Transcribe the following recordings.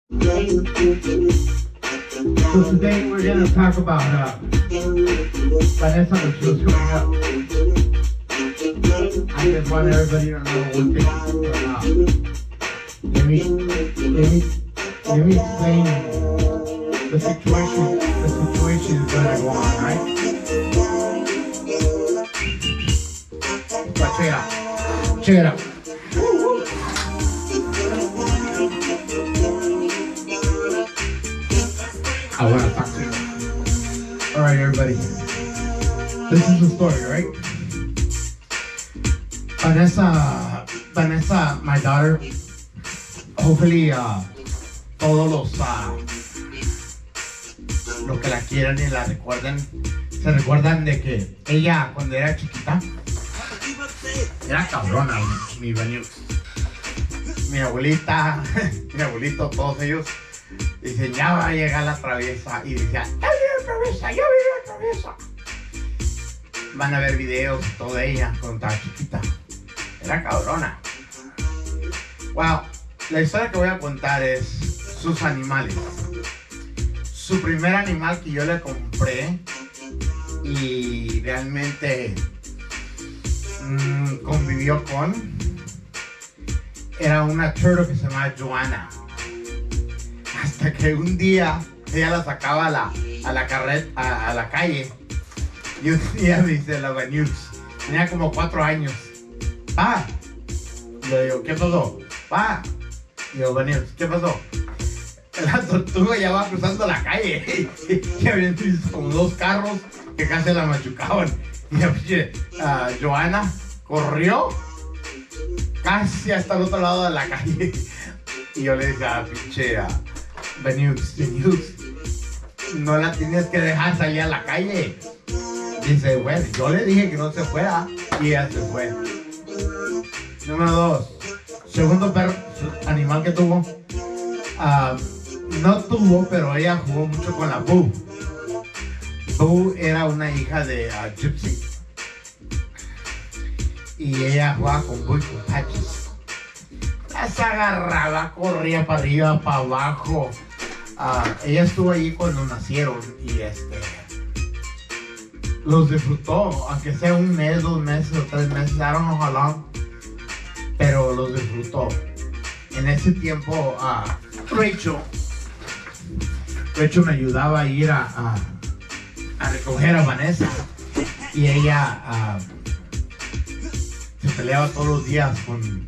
So today we're going to talk about Vanessa when she was growing up. I just want everybody to know one thing. Let me explain the situation. The situation is going to go on, right? But check it out. Check it out. I want to talk to you. All right, everybody. This is the story, right? Vanessa, my daughter. Hopefully, todos los que la quieran y la recuerden, se recuerdan de que ella cuando era chiquita era cabrona, mi Venus. Mi abuelita, mi abuelito, todos ellos dicen, ya va a llegar la traviesa. Y decía, ya viene traviesa, ya viene traviesa. Van a ver videos y todo de ella cuando estaba chiquita. Era cabrona. Wow, la historia que voy a contar es sus animales. Su primer animal que yo le compré y realmente convivió con era una turtle que se llama Joanna. Hasta que un día ella la sacaba a la calle y un día me dice la Vanus, tenía como 4 años. Pa, le digo, ¿qué pasó? Pa, y yo, Vanus, ¿qué pasó? La tortuga ya va cruzando la calle y habían visto como 2 carros que casi la machucaban y la pinche Joanna corrió casi hasta el otro lado de la calle y yo le dije pinche Venus, no la tienes que dejar salir a la calle. Dice, bueno, yo le dije que no se fuera y ella se fue. Número 2, segundo animal que tuvo, no tuvo, pero ella jugó mucho con la Boo. Boo era una hija de Gypsy y ella jugaba con Boo y con Patches. Las agarraba, corría para arriba, para abajo. Ella estuvo allí cuando nacieron y los disfrutó, aunque sea 1 mes, 2 meses o 3 meses, I don't know how long, pero los disfrutó. En ese tiempo, Rachel me ayudaba a ir a recoger a Vanessa y ella se peleaba todos los días con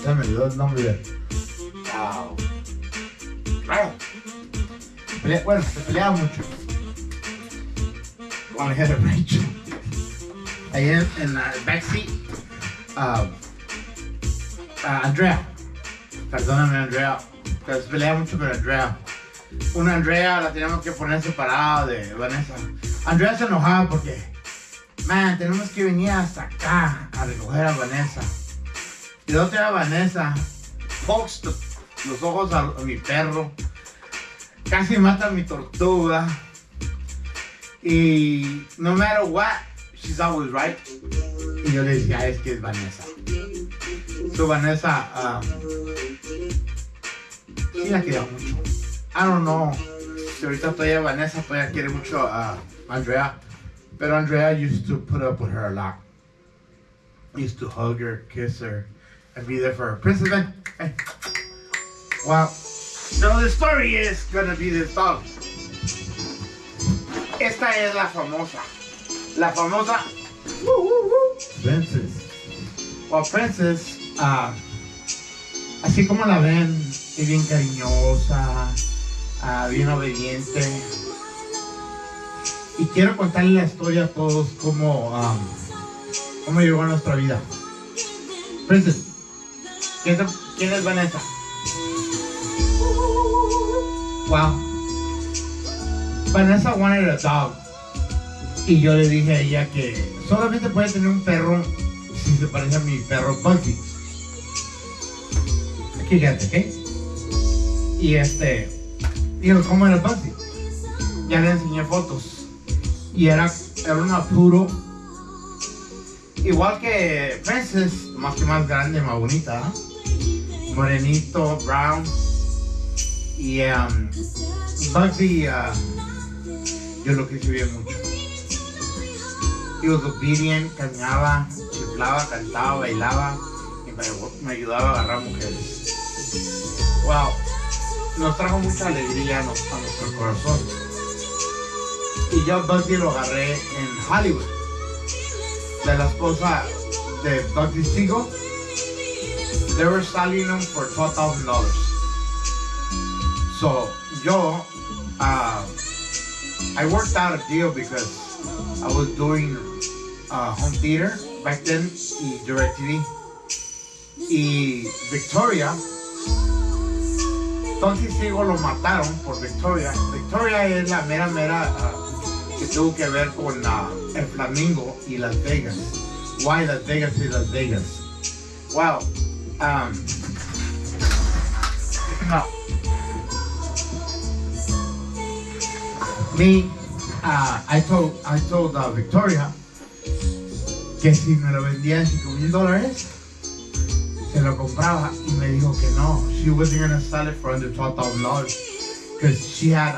ya me olvidó el nombre. Bueno, se peleaba mucho con la hija de Rachel. Ahí en la backseat, Andrea. Perdóname, Andrea. Pero se peleaba mucho con Andrea. Una Andrea la teníamos que poner separada de Vanessa. Andrea se enojaba porque, man, tenemos que venir hasta acá a recoger a Vanessa. Y la otra Vanessa, pokes los ojos a mi perro, casi mata a mi tortuga. Y no matter what, she's always right. Y yo le decía, es que es Vanessa. So Vanessa, sí la quería mucho. I don't know si ahorita todavía Vanessa todavía quiere mucho a Andrea. Pero Andrea used to put up with her a lot. Used to hug her, kiss her, and be there for her. Princess, man. Hey. Wow. So the story is gonna be this dog. Esta es la famosa. La famosa. Princess. Well, Princess, así como la ven, es bien cariñosa, bien obediente. Y quiero contarle la historia a todos cómo llegó a nuestra vida. Princess, ¿quién es Vanessa? Wow. Vanessa wanted a dog. Y yo le dije a ella que solamente puede tener un perro si se parece a mi perro Bugsy. Aquí fíjate, ¿ok? Y digo, ¿cómo era Bugsy? Ya le enseñé fotos. Y era una puro. Igual que Princess, más que más grande, más bonita, ¿no? Morenito, brown. Y Bugsy, yo lo quise bien mucho. He was obedient, caminaba, chiflaba, cantaba, bailaba y me ayudaba a agarrar mujeres. Wow, nos trajo mucha alegría a nuestro corazón. Y yo Bugsy lo agarré en Hollywood, de la esposa de Bugsy Siegel. They were selling them for $12,000. So yo, I worked out a deal because I was doing home theater back then y DirecTV. Y Victoria, entonces Siegel lo mataron por Victoria. Victoria es la mera que tuvo que ver con el Flamingo y Las Vegas. Why Las Vegas y Las Vegas? Wow. No. Me, I told Victoria que si me lo vendía en $5,000 se lo compraba y me dijo que no, she wasn't gonna sell it for under $12,000 because she had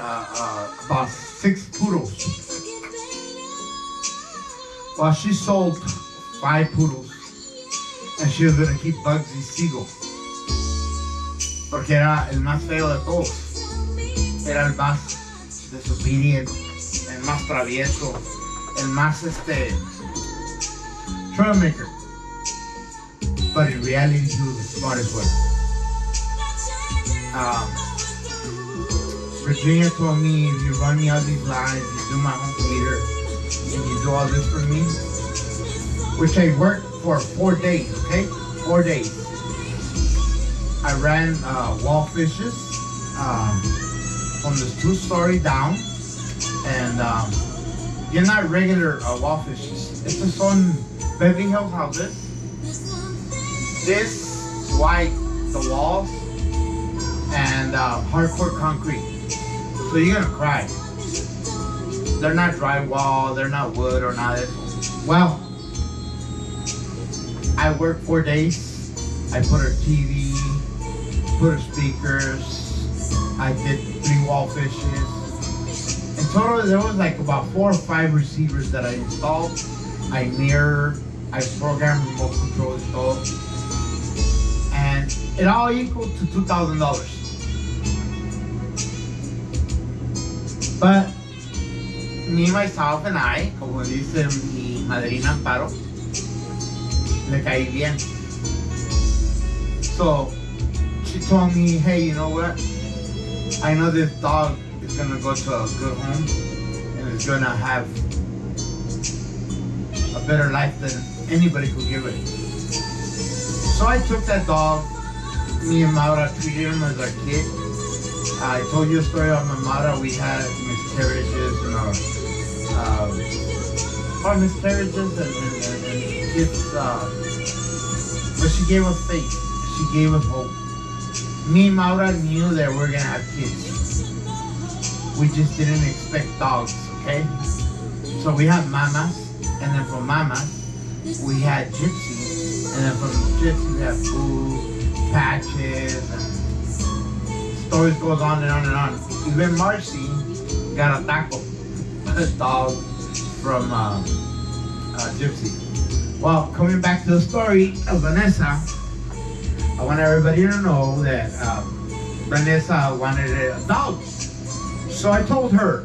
about 6 poodles. Well, she sold 5 poodles and she was gonna keep Bugsy Siegel porque era el más feo de todos, era el más desobedient, el más travieso, el más troublemaker. But in reality, he was the smartest one. Virginia told me, if you run me all these lines, you do my home theater, and you do all this for me, which I worked for 4 days, okay? 4 days. I ran wall fishes from this 2-story down, and you're not regular wall fishes. Estos son Beverly Hills houses. This white, the walls, and hardcore concrete. So you're gonna cry. They're not drywall, they're not wood or not this. Well, I worked 4 days. I put her TV, put her speakers. I did 3 wall fishes. In total, there was like about 4 or 5 receivers that I installed. I mirrored, I programmed remote controls, todo. And it all equaled to $2,000. But me, myself, and I, como dice mi madrina Amparo, le caí bien. So she told me, hey, you know what? I know this dog is gonna go to a good home and is gonna have a better life than anybody could give it. So I took that dog. Me and Maura treated him as our kid. I told you a story about my Maura. We had miscarriages and miscarriages and kids. But she gave us faith. She gave us hope. Me and Maura knew that we were gonna have kids. We just didn't expect dogs, okay? So we had mamas, and then from mamas, we had Gypsy, and then from Gypsy we had food, patches, and stories goes on and on and on. Even Marcy got a taco, a dog from Gypsy. Well, coming back to the story of Vanessa, I want everybody to know that Vanessa wanted a dog. So I told her,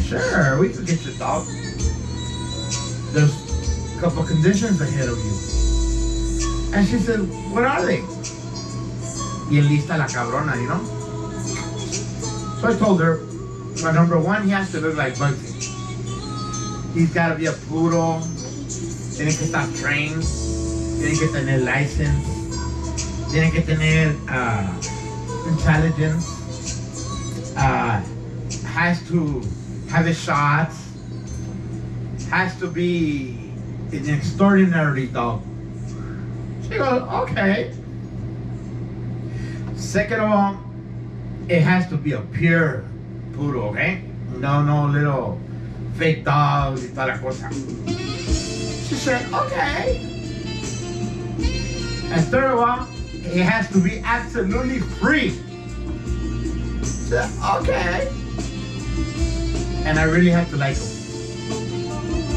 sure, we could get your dog. There's a couple conditions ahead of you. And she said, what are they? Bien lista la cabrona, you know? So I told her, well, number 1, he has to look like Bugsy. He's got to be a poodle. Tiene que estar trained. Tiene que tener license. Tiene que tener intelligence. Has to have his shots. Has to be an extraordinary dog. She goes, okay. Second of all, it has to be a pure poodle, okay? No little fake dogs y toda la cosa. She said, okay. And third of all, it has to be absolutely free. So, okay. And I really have to like them.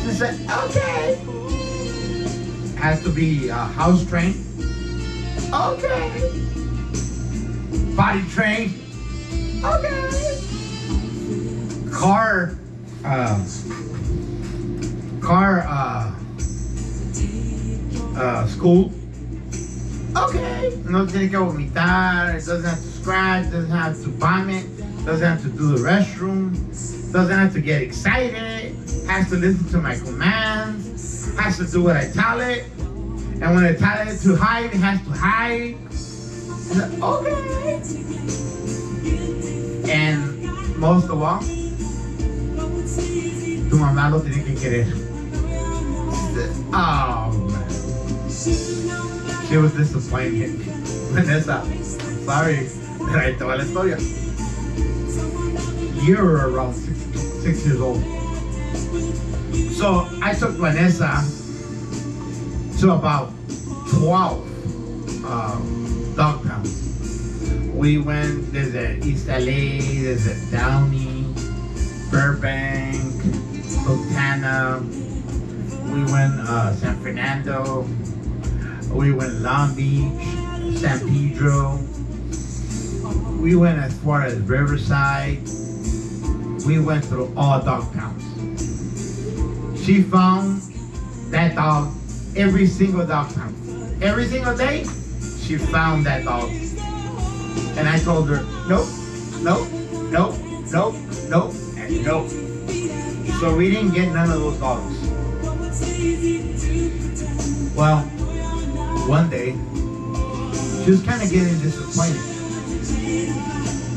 She said, okay. Has to be house trained. Okay. Body trained. Okay. Car school. Okay. No tiene que vomitar. It doesn't have to scratch. Doesn't have to vomit. Doesn't have to do the restroom. Doesn't have to get excited. Has to listen to my commands. Has to do what I tell it. And when I tell it to hide, it has to hide. Okay. And most of all, tu mamá lo tiene que querer. Oh man. She was disappointed. Vanessa, sorry that I told la historia. You were around 6 years old. So I took Vanessa to about 12 dog pounds. We went, there's at East LA, there's at Downey, Burbank, Botana. We went San Fernando. We went Long Beach, San Pedro. We went as far as Riverside. We went through all dog pounds. She found that dog every single dog pound. Every single day, she found that dog. And I told her, nope, nope, nope, nope, nope, and nope. So we didn't get none of those dogs. Well, one day, she was kind of getting disappointed.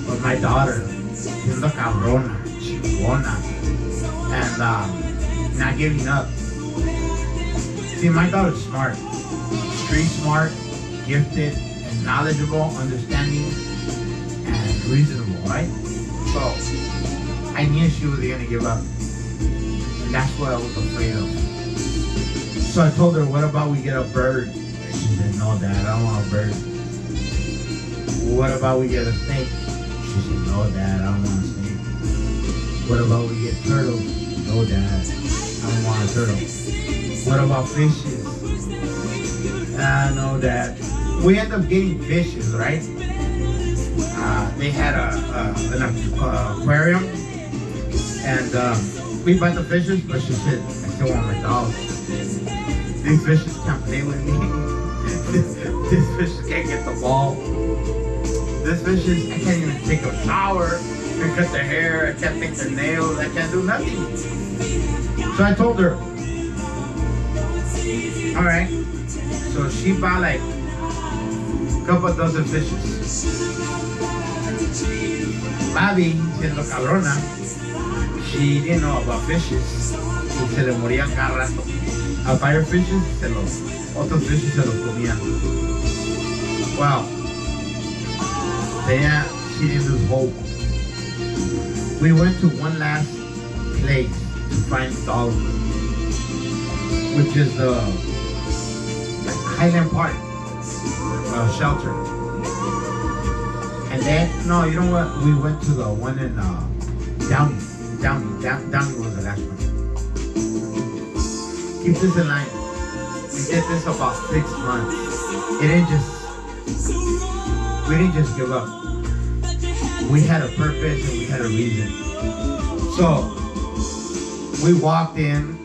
But my daughter, siendo cabrona, chingona, and not giving up. See, my daughter's smart, street smart, gifted, and knowledgeable, understanding, and reasonable, right? So, I knew she was gonna give up. And that's what I was afraid of. So I told her, what about we get a bird? And she said, no, Dad, I don't want a bird. What about we get a snake? She said, no, Dad, I don't want a snake. What about we get turtles? No, Dad, I don't want a turtle. What about fishes? No, Dad. We end up getting fishes, right? They had an aquarium, and we bought the fishes, but she said, I still want my dog. These fishes can't play with me. These fishes can't get the ball. These fishes, I can't even take a shower. I can't cut their hair, I can't paint their nails, I can't do nothing. So I told her, all right. So she bought like a couple dozen fishes. Bobby, siendo cabrona, she didn't know about fishes. Y se le morían cada rato. Al fire fishes, otros fishes se los comían. Wow. Then she didn't lose hope. We went to one last place to find dogs, which is the Highland Park shelter. And then, no, you know what? We went to the one in Downey. Downey was the last one. Keep this in line. We did this about 6 months. We didn't just give up. We had a purpose and we had a reason. So, we walked in.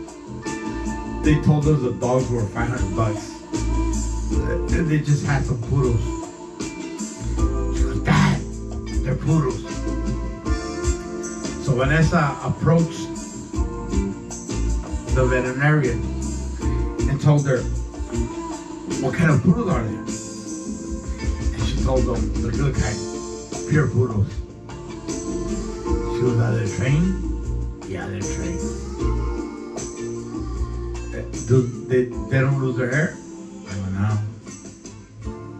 They told us the dogs were $500. They just had some poodles. She goes, Dad, they're poodles. So Vanessa approached the veterinarian and told her, what kind of poodles are they? And she told them, the good kind, pure poodles. She was, are they trained? Yeah, they're trained. They don't lose their hair? I go, no.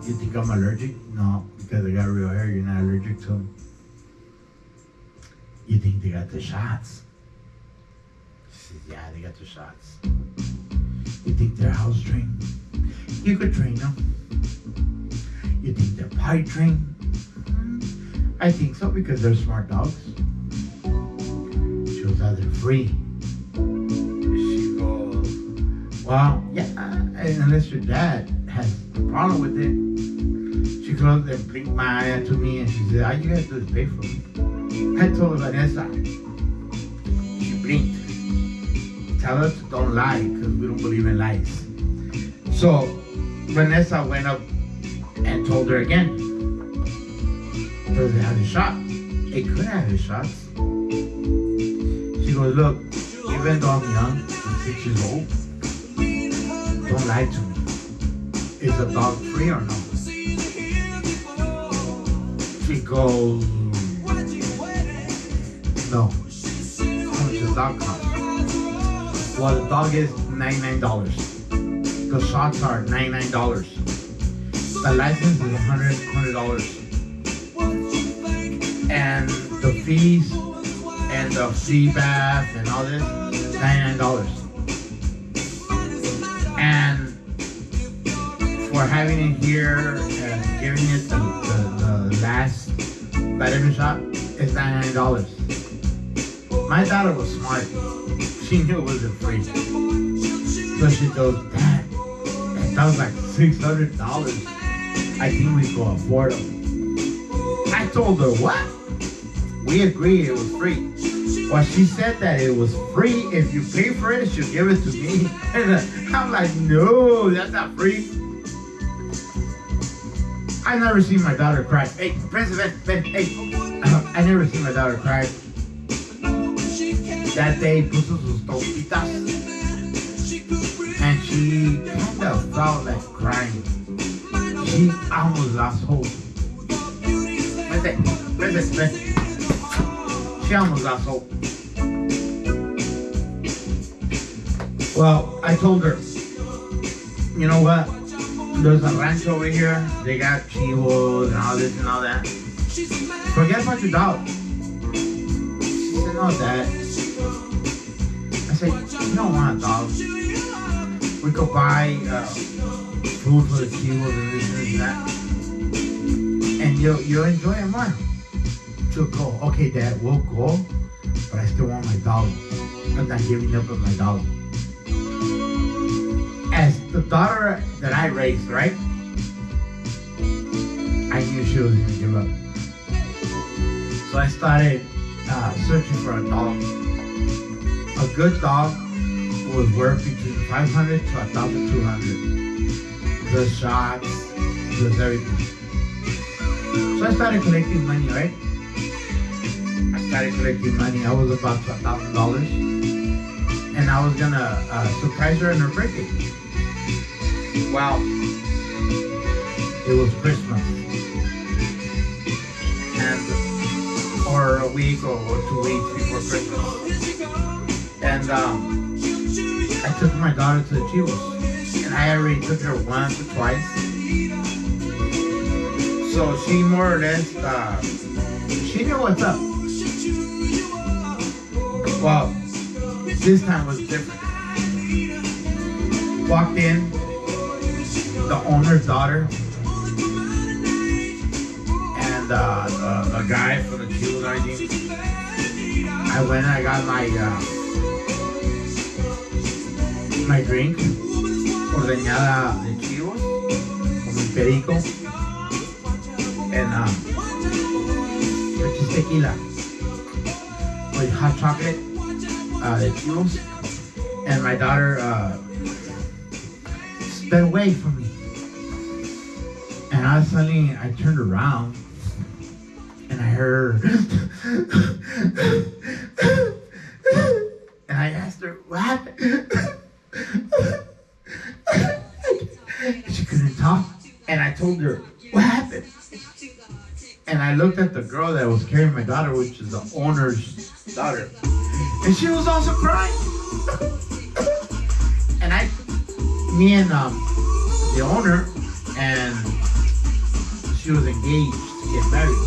You think I'm allergic? No, because they got real hair, you're not allergic to them. You think they got the shots? She said, yeah, they got the shots. You think they're house trained? You could train them. You think they're potty trained? I think so because they're smart dogs. She goes, are they free? She goes, well, yeah, unless your dad has a problem with it. She goes and blinked my eye to me and she said, all you gotta do is pay for them. I told her, Vanessa, she blinked. Tell us don't lie because we don't believe in lies. So Vanessa went up and told her again, does it have a shot? It could have a shot. She goes, look, even though I'm young, I'm 6 years old, don't lie to me. Is the dog free or no? She goes, no. How much does the dog cost? Well, the dog is $99. The shots are $99. The license is $100. And the fees and the flea bath and all this, $99. And for having it here and giving it the last vitamin shot, it's $99. My daughter was smart. She knew it wasn't free. So she goes, Dad, that was like $600. I think we could afford them. I told her, what? We agreed it was free. Well, she said that it was free. If you pay for it, she'll give it to me. And I'm like, no, that's not free. I never seen my daughter cry. Hey, President, hey. I never seen my daughter cry. That day, puso sus tostitas. And she kind of felt like crying. She almost lost hope. She almost lost hope. Well, I told her, you know what? There's a ranch over here. They got chivos and all this and all that. Forget about your dog. She said, no, Dad. I said, you don't want a dog. We could buy food for the chivos and this and that. And you'll enjoy it more. She'll go, okay, Dad, we'll go, but I still want my dog. I'm not giving up on my dog. As the daughter that I raised, right? I knew she was going to give up. So I started searching for a dog. A good dog was worth between $500 to $1,200. The shots, plus everything. So I started collecting money, right? I was about $1,000. And I was gonna surprise her on her birthday. Well, it was Christmas. And or a week or 2 weeks before Christmas. And I took my daughter to the Chivos. And I already took her once or twice. So she more or less, she knew what's up. Well, this time was different. Walked in, the owner's daughter, and the guy for the Chivos ID. I went and I got my drink, ordeñada de Chivos, con mi perico, and which is tequila, with hot chocolate, the Chivos, and my daughter sped away from me. And all of a sudden, I turned around, and I heard, and I asked her, what happened? She couldn't talk, and I told her, what happened? And I looked at the girl that was carrying my daughter, which is the owner's daughter, and she was also crying. And me and the owner, and she was engaged to get married.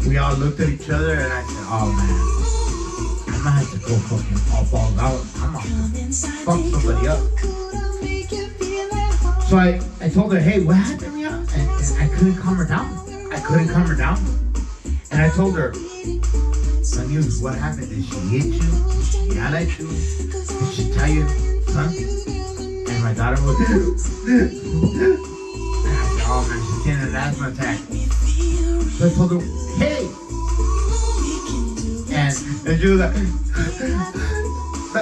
We all looked at each other, and I said, oh man, I might have to go fucking all balls out. I'm gonna fuck somebody up. So I told her, hey, what happened, Mia? And I couldn't calm her down. I couldn't calm her down. And I told her, News, what happened? Did she hit you? Did she yell at you? Did she tell you something? And my daughter was, and I said, oh man, she's getting an asthma attack. So I told her, hey! And she was like,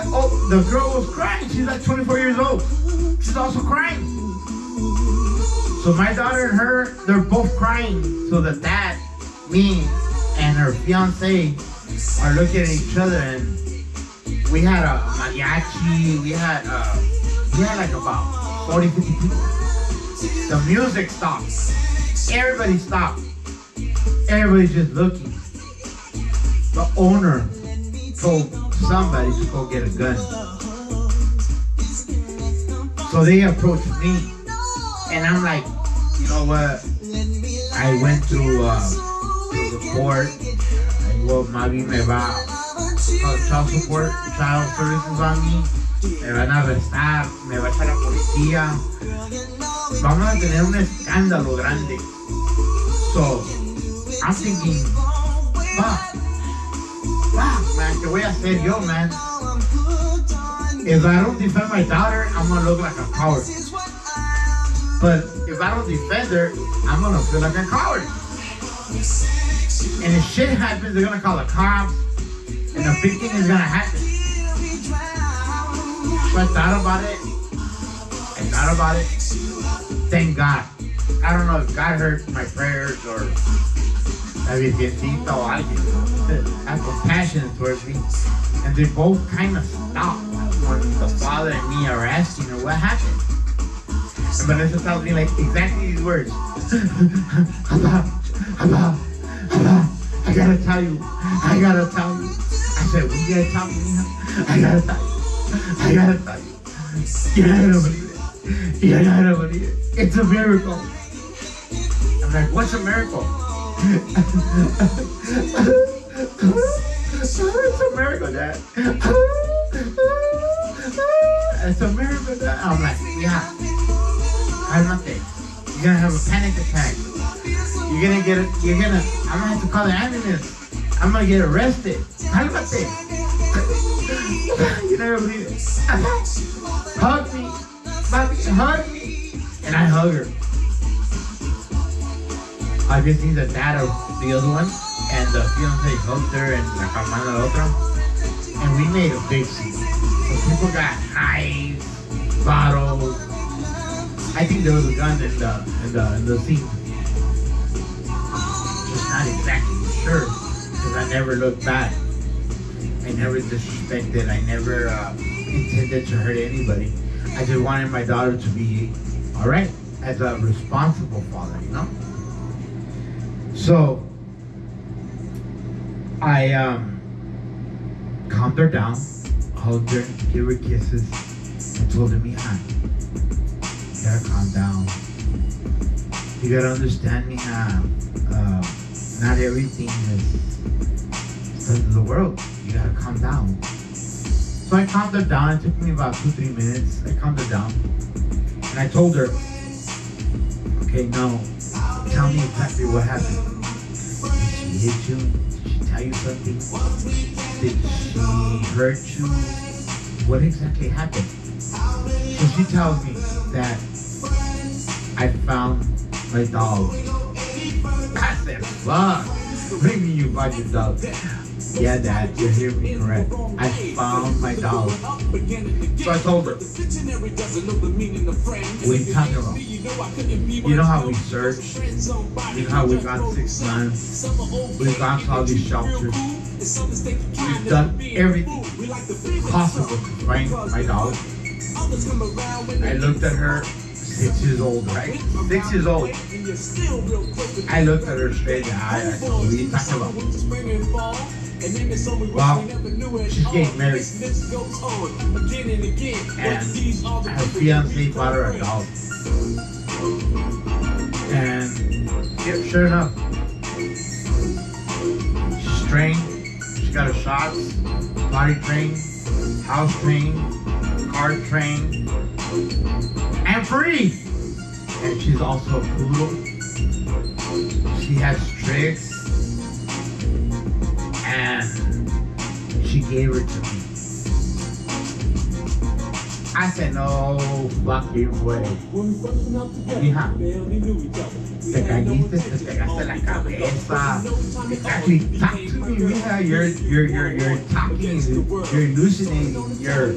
oh, the girl was crying. She's like 24 years old. She's also crying. So my daughter and her, they're both crying. So the dad, me, and her fiance are looking at each other, and we had a mariachi. We had like about 40, 50 people. The music stopped. Everybody stopped. Everybody's just looking. The owner told somebody to go get a gun. So they approached me, and I'm like, you know what? I went to the court. I go, Mavi me va child support, child services on me. Me van a arrestar, me va a echar la policía. Vamos a tener un escándalo grande. So I'm thinking, fuck, man, ¿qué voy a hacer yo, man? If I don't defend my daughter, I'm gonna look like a coward. But if I don't defend her, I'm gonna feel like a coward. And if shit happens, they're gonna call the cops, and a big thing is gonna happen. So I thought about it. Thank God. I don't know if God heard my prayers or la Virgencita or alguien. I'm compassionate towards me. And they both kind of stopped when the father and me are asking her what happened. And Vanessa tells me like exactly these words. Abba, I gotta tell you. I said, what you gotta tell me, Mija? I gotta tell you. You're not gonna believe it. It's a miracle. I'm like, what's a miracle? It's a miracle, Dad. It's a miracle, Dad. I'm like, yeah. I'm nothing. You're gonna have a panic attack. I'm gonna have to call the ambulance. I'm gonna get arrested. Cálmate. You never believe it. Hug me. Papi, hug me. And I hug her. Obviously the dad of the other one and the fiance hugged her and la hermana la otra. And we made a big scene. So people got knives, bottles. I think there was a gun in the scene. Just not exactly sure, because I never looked back. I never disrespected. I never intended to hurt anybody. I just wanted my daughter to be all right as a responsible father, you know. So I calmed her down, hugged her, gave her kisses, and told her, Mija, you gotta calm down. You gotta understand, Mija, not everything is the end of the world. You gotta calm down. So I calmed her down. It took me about 2-3 minutes. I calmed her down. And I told her, okay, now tell me exactly what happened. Did she hit you? Did she tell you something? Did she hurt you? What exactly happened? So she tells me that I found my dog. I said, fuck. What do you mean you found your dog? Yeah, Dad, you're hearing me correct. I found my dog. So I told her, what are you talking about? You know how we searched? You know how we've gone 6 months? We've gone to all these shelters. We've done everything possible to find my dog. I looked at her, 6 years old, right? 6 years old. I looked at her straight in the eye. I said, what are you talking about? Well, she's getting married. And her fiance bought her a dog. And yeah, sure enough, she's trained. She got her shots, body trained, house trained, car trained, and free. and she's also a poodle. She has tricks, and she gave her to me. I said, no fucking way. Mija, te caíste, te pegaste la cabeza. It's actually, talk to me, mija. You're talking, you're hallucinating, you're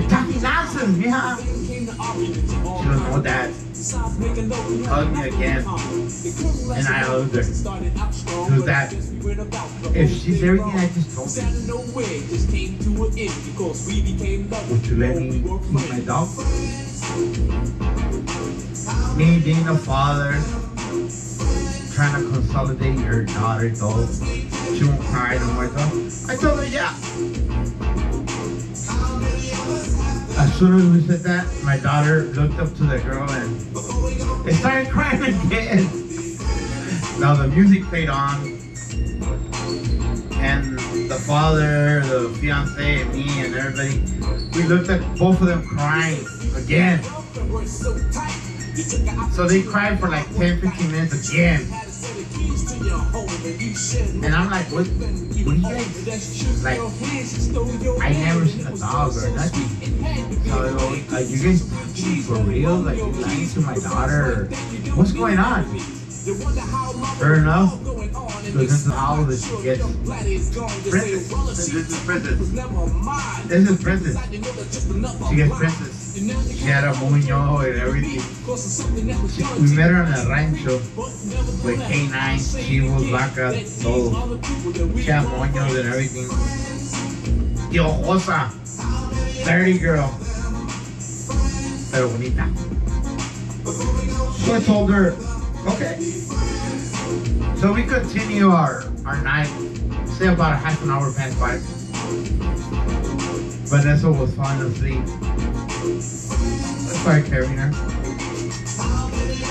talking nonsense, mija. She goes, no, Dad. Hug me again. And I hugged her. She goes, Dad, if she's everything I just told you, would you let me keep my dog? Me being a father, trying to consolidate your daughter, dog. She won't cry no more, dog. I told her, yeah. As soon as we said that, my daughter looked up to the girl and they started crying again. Now the music played on, and the father, the fiance, and me, and everybody, we looked at both of them crying again. So they cried for like 10-15 minutes again. And I'm like, what do you guys, like, I never seen a dog or nothing. So are you guys talking for real? Like, you lying to my daughter? What's going on? Sure enough, goes into the house and she gets Princess. This is Princess. This is Princess. She gets Princess. She had a moño and everything. We met her on a rancho with K9. She was vaca, todo. She had moños and everything. Piojosa. Dirty girl. Pero bonita. So I told her, okay. So we continue our night. Say about a half an hour past 5. Vanessa was falling asleep. I started carrying her.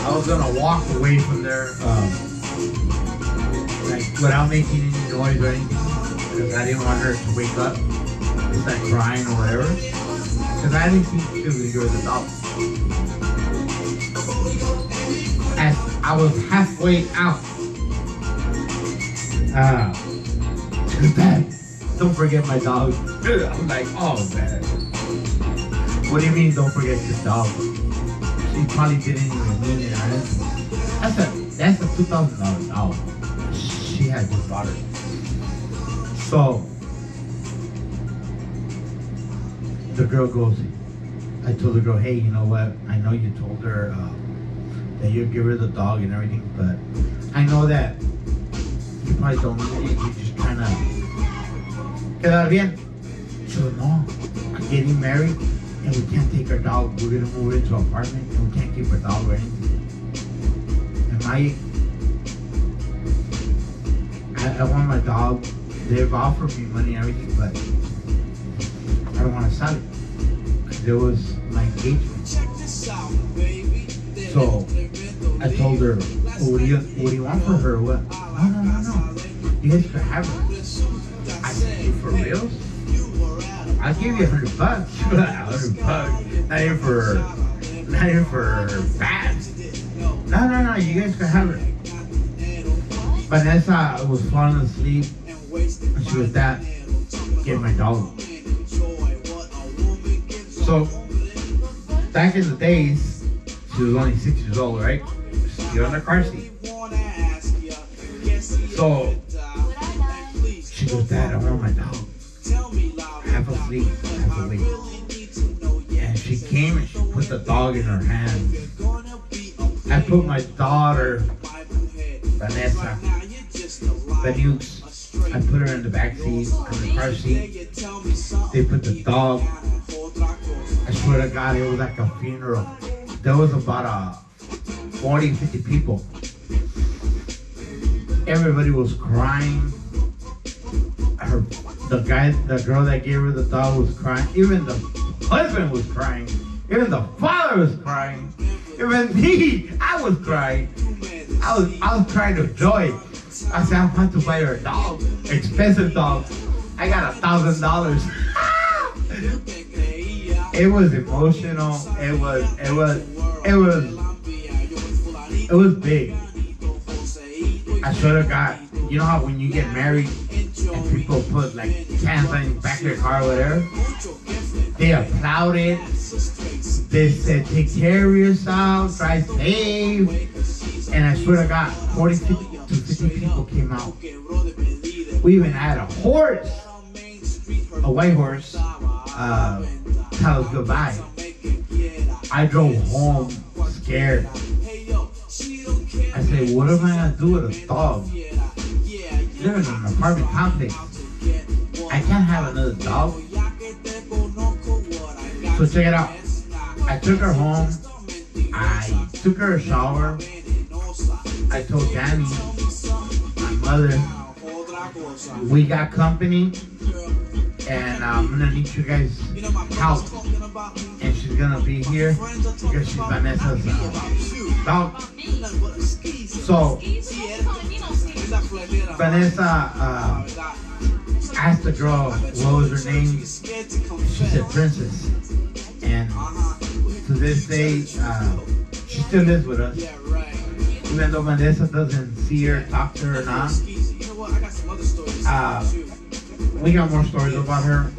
I was gonna walk away from there, like without making any noise or anything, because I didn't want her to wake up, start crying or whatever. Because I didn't think she was gonna the dog. As I was halfway out, Dad, don't forget my dog. I'm like, oh man. What do you mean don't forget your dog? She probably didn't even mean it. That's a $2,000 dog. She had just bought it. So the girl goes, I told the girl, hey, you know what? I know you told her that you'd give her the dog and everything, but I know that you probably don't need it. You're just trying to quedar bien. She goes, no, I'm getting married and we can't take our dog. We're gonna move into an apartment and we can't keep our dog or anything. And I want my dog. They've offered me money and everything, but I don't want to sell it. There was my engagement. So I told her, well, what do you want for her? What? No. You guys could have her. I said, for reals? I'll give you $100. $100. Not even for bad. No. You guys could have her. Vanessa was falling asleep, and she was, Dad, get my dog. So back in the days, she was only 6 years old, right? She's on the car seat. So she goes, Dad, I want my dog. Half asleep, half awake. And she came and she put the dog in her hand. I put my daughter, Vanessa, Benukes, I put her in the back seat, in the car seat. They put the dog. I swear to God, it was like a funeral. There was about 40, 50 people. Everybody was crying. The girl that gave her the dog was crying. Even the husband was crying. Even the father was crying. Even me, I was crying. I was crying of joy. I said, I want to buy her a dog. Expensive dog. I got $1,000. It was emotional. It was big. I swear to God, you know how when you get married and people put like cans on the back of their car or whatever, they applauded. They said, take care of yourself, drive safe. And I swear to God, 40 to 50 people came out. We even had a horse, a white horse, tell us goodbye. I drove home scared. I said, what am I gonna do with a dog? Living in an apartment complex. I can't have another dog. So check it out. I took her home. I took her a shower. I told Danny, my mother, we got company, and I'm gonna need you guys' help. And she's gonna be here because she's Vanessa's dog. So Vanessa asked the girl what was her name. She said Princess. And to this day, she still lives with us. Even though Vanessa doesn't see her, talk to her, or not. We got more stories about her.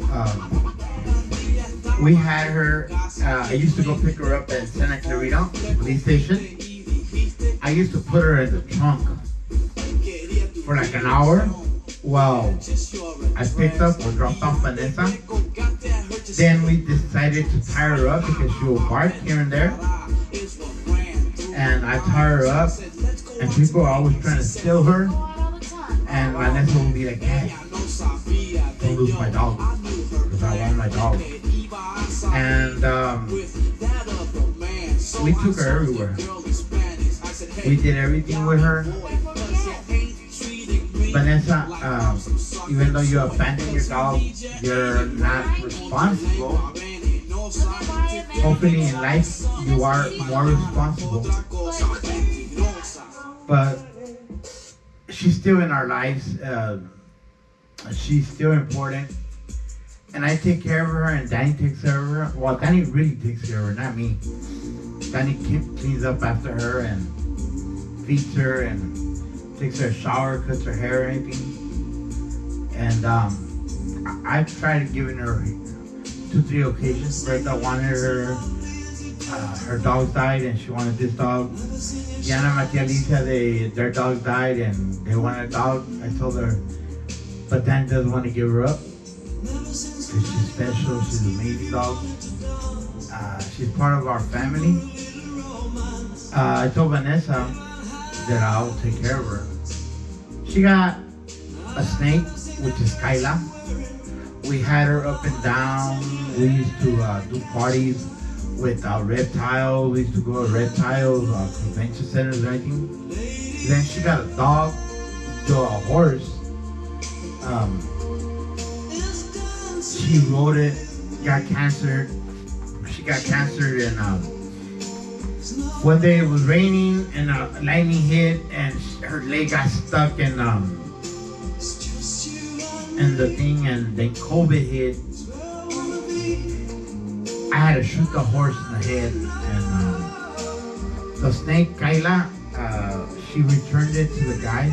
We had her, I used to go pick her up at Santa Clarita police station. I used to put her in the trunk for like an hour while I picked up or dropped off Vanessa. Then we decided to tie her up because she will bark here and there. And I tie her up, and people are always trying to steal her. And Vanessa will be like, hey, don't lose my dog, because I want my dog. And we took her everywhere. We did everything with her. Vanessa, even though you abandon your dog, you're not responsible. Hopefully in life, you are more responsible. But she's still in our lives. She's still important. And I take care of her, and Danny takes care of her. Well, Danny really takes care of her, not me. Danny cleans up after her and feeds her and takes her a shower, cuts her hair, or anything. And I've tried giving her 2-3 occasions. Bertha wanted her dog died, and she wanted this dog. Diana, Matia, Alicia, their dog died, and they wanted a dog. I told her, but Dan doesn't want to give her up. Because she's special, she's an amazing dog. She's part of our family. I told Vanessa that I'll take care of her. She got a snake, which is Kyla. We had her up and down. We used to do parties with reptiles. We used to go to reptiles, convention centers, and everything. Then she got a dog, a horse. She rode it, got cancer. She got cancer, and one day it was raining, and lightning hit, and her leg got stuck in the thing, and then COVID hit. I had to shoot the horse in the head, and the snake, Kyla, she returned it to the guy.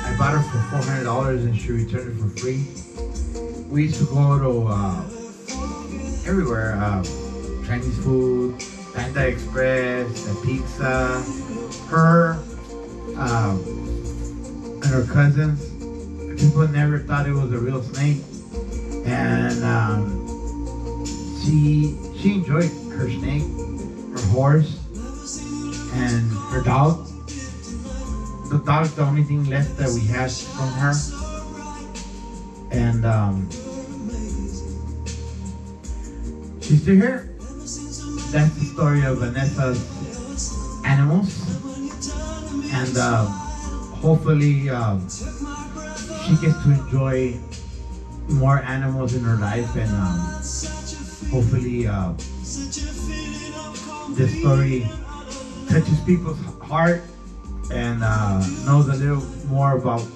I bought her for $400, and she returned it for free. We used to go to everywhere, Chinese food, Panda Express, the pizza. Her and her cousins, people never thought it was a real snake, and she enjoyed her snake, her horse, and her dog. The dog's the only thing left that we had from her. And she's still here. That's the story of Vanessa's animals. And hopefully she gets to enjoy more animals in her life, and hopefully this story touches people's heart and knows a little more about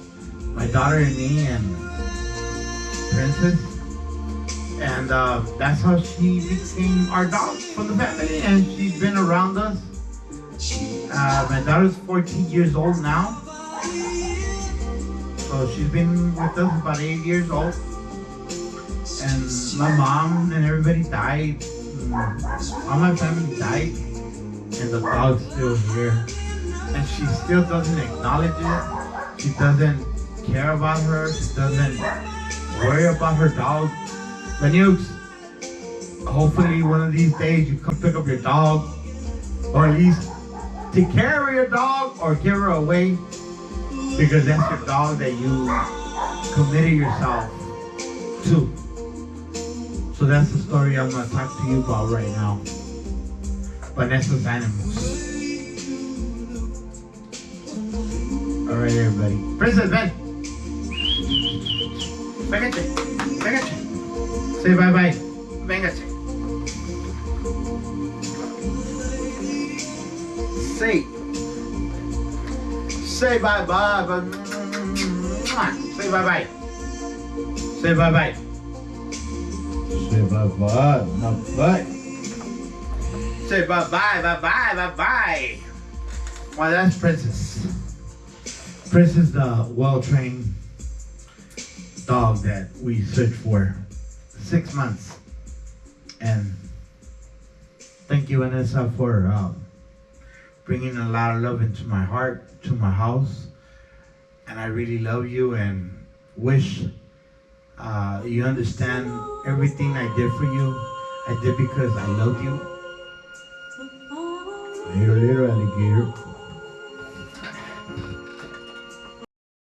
my daughter and me and Princess. And that's how she became our dog for the family, and she's been around us. My daughter's 14 years old now, so she's been with us about 8 years old. And my mom and everybody died. All my family died, and the dog's still here. And she still doesn't acknowledge it. She doesn't care about her. She doesn't worry about her dog. But Nukes, hopefully one of these days you come pick up your dog, or at least take care of your dog or give her away, because that's your dog that you committed yourself to. So that's the story I'm going to talk to you about right now. Vanessa's Animals. Alright everybody. Princess, ven. Véngase. Véngase. Say bye bye. Véngase. Say bye bye. Say bye bye. Say bye bye. Say bye bye. Not bye. Say bye bye. Well, that's Princess. Princess, the well-trained dog that we searched for 6 months. And thank you, Vanessa, for bringing a lot of love into my heart, to my house. And I really love you and wish you understand everything I did for you. I did because I love you. Little alligator.